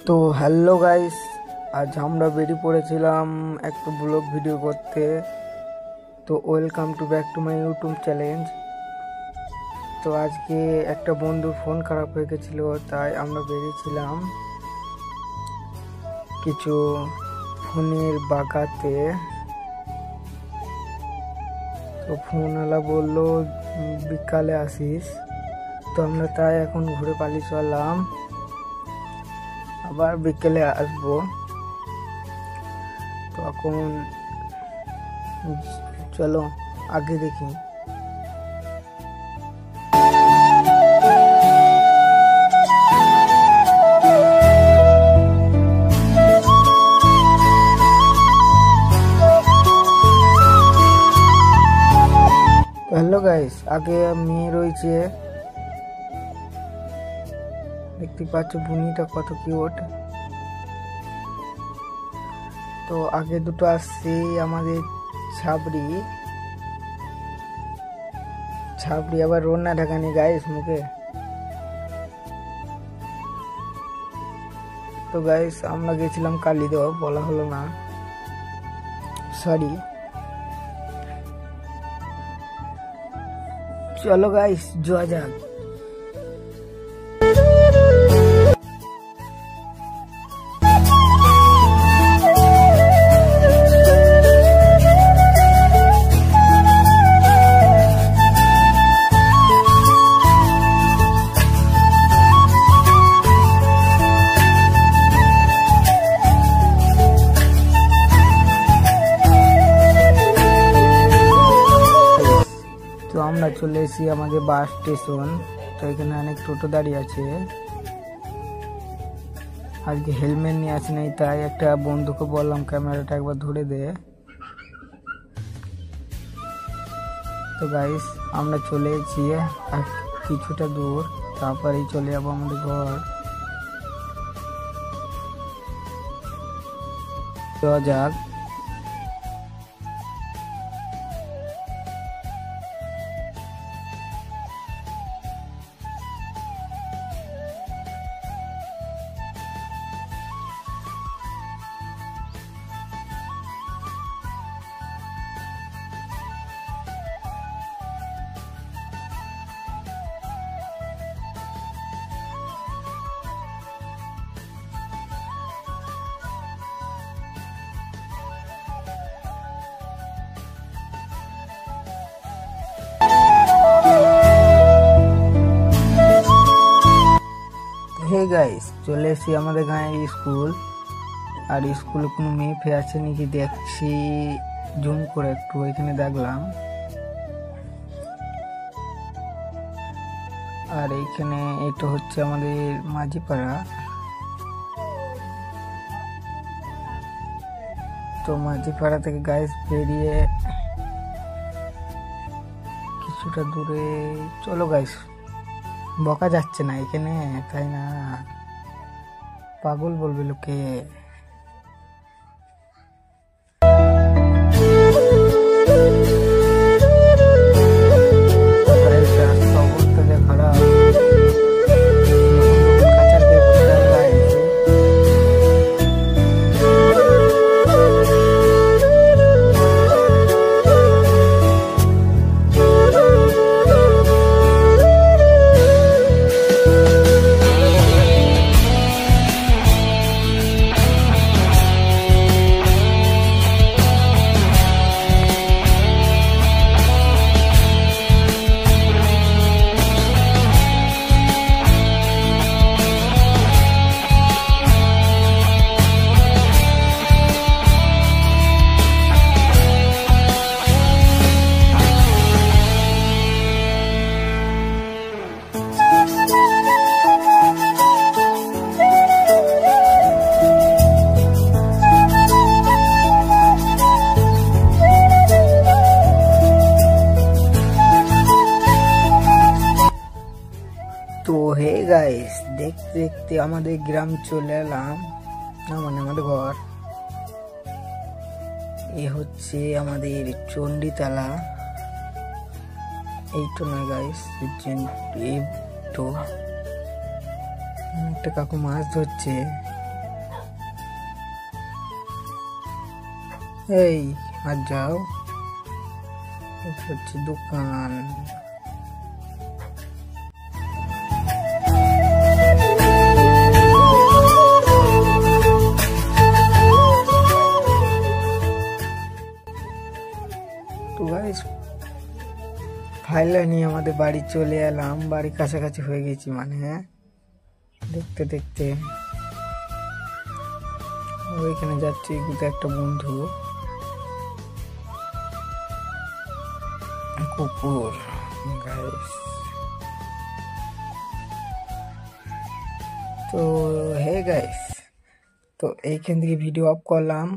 তো hello guys, আজ আমরা বেরিয়ে পড়েছিলাম একটা ব্লগ ভিডিও করতে। তো welcome to back to my YouTube challenge. তো আজকে একটা বন্ধুর ফোন খারাপ হয়ে গেছিলো, তাই আমরা বেরিয়েছিলাম কিছু ফোনের বাগাতে। তো ফোনওয়ালা বললো বিকালে আসিস, তো আমরা তাই এখন ঘুরে পালিয়ে চললাম, আবার বিকেলে আসবো। তো এখন চলো আগে দেখি। হ্যালো গাইস, আগে মেয়ে রয়েছে, দেখতে পাচ্ছ বুনিটা কত কিউট। তো আগে দুটো আসছে আমাদের ছাবড়ি আবার রোনা ঢাকানি গাইস মুখে। তো গাইস আমরা গেছিলাম কালিদেও, বলা হলো না, সরি। চলো গাইস যাওয়া যাক। তো আমরা চলে এসেছি আমাদের বাস স্টেশন। তো এখানে অনেক টোটো দাঁড়িয়ে আছে। আজকে হেলমেট নিয়ে আসি নাই, তাই একটা বন্ধুকে বললাম ক্যামেরাটা একবার ধরে দে। তো গাইস আমরা চলে এসেছি আর কিছুটা দূর, তারপরেই চলে যাবো আমাদের ঘর। যাওয়া যাক। হে গাইস, চলে এসেছি আমাদের গাঁয়ের স্কুল। আর স্কুলে কোনো মেয়ে ফেয়ে আছে নাকি দেখছি, জুম করে একটু ওইখানে দেখলাম। আর এইখানে এটা হচ্ছে আমাদের মাঝিপাড়া। তো মাঝিপাড়া থেকে গাইস বেরিয়ে কিছুটা দূরে চলো গাইস, বকা যাচ্ছে না এখানে, তাই না? পাগল বলবে লোকে। অবস্থা খারাপ। তো হে গাইস, দেখতে দেখতে আমাদের গ্রাম চলে এলাম, না মানে আমাদের ঘর। এ হচ্ছে আমাদের চণ্ডীতলা। এই তো না গাইস, এই তো একটা কাকু মাছ ধরছে, এই আর যাও, এটা হচ্ছে দোকান। তো গাইস ফাইনালি নিয়ে আমাদের বাড়ি চলে এলাম, বাড়ির কাছাকাছি হয়ে গেছি মানে। দেখতে দেখতে ওইখানে যাচ্ছি কিন্তু একটা বন্ধু কুকুর গাইস। তো হে গাইস, তো এইখান থেকে ভিডিও অফ করলাম।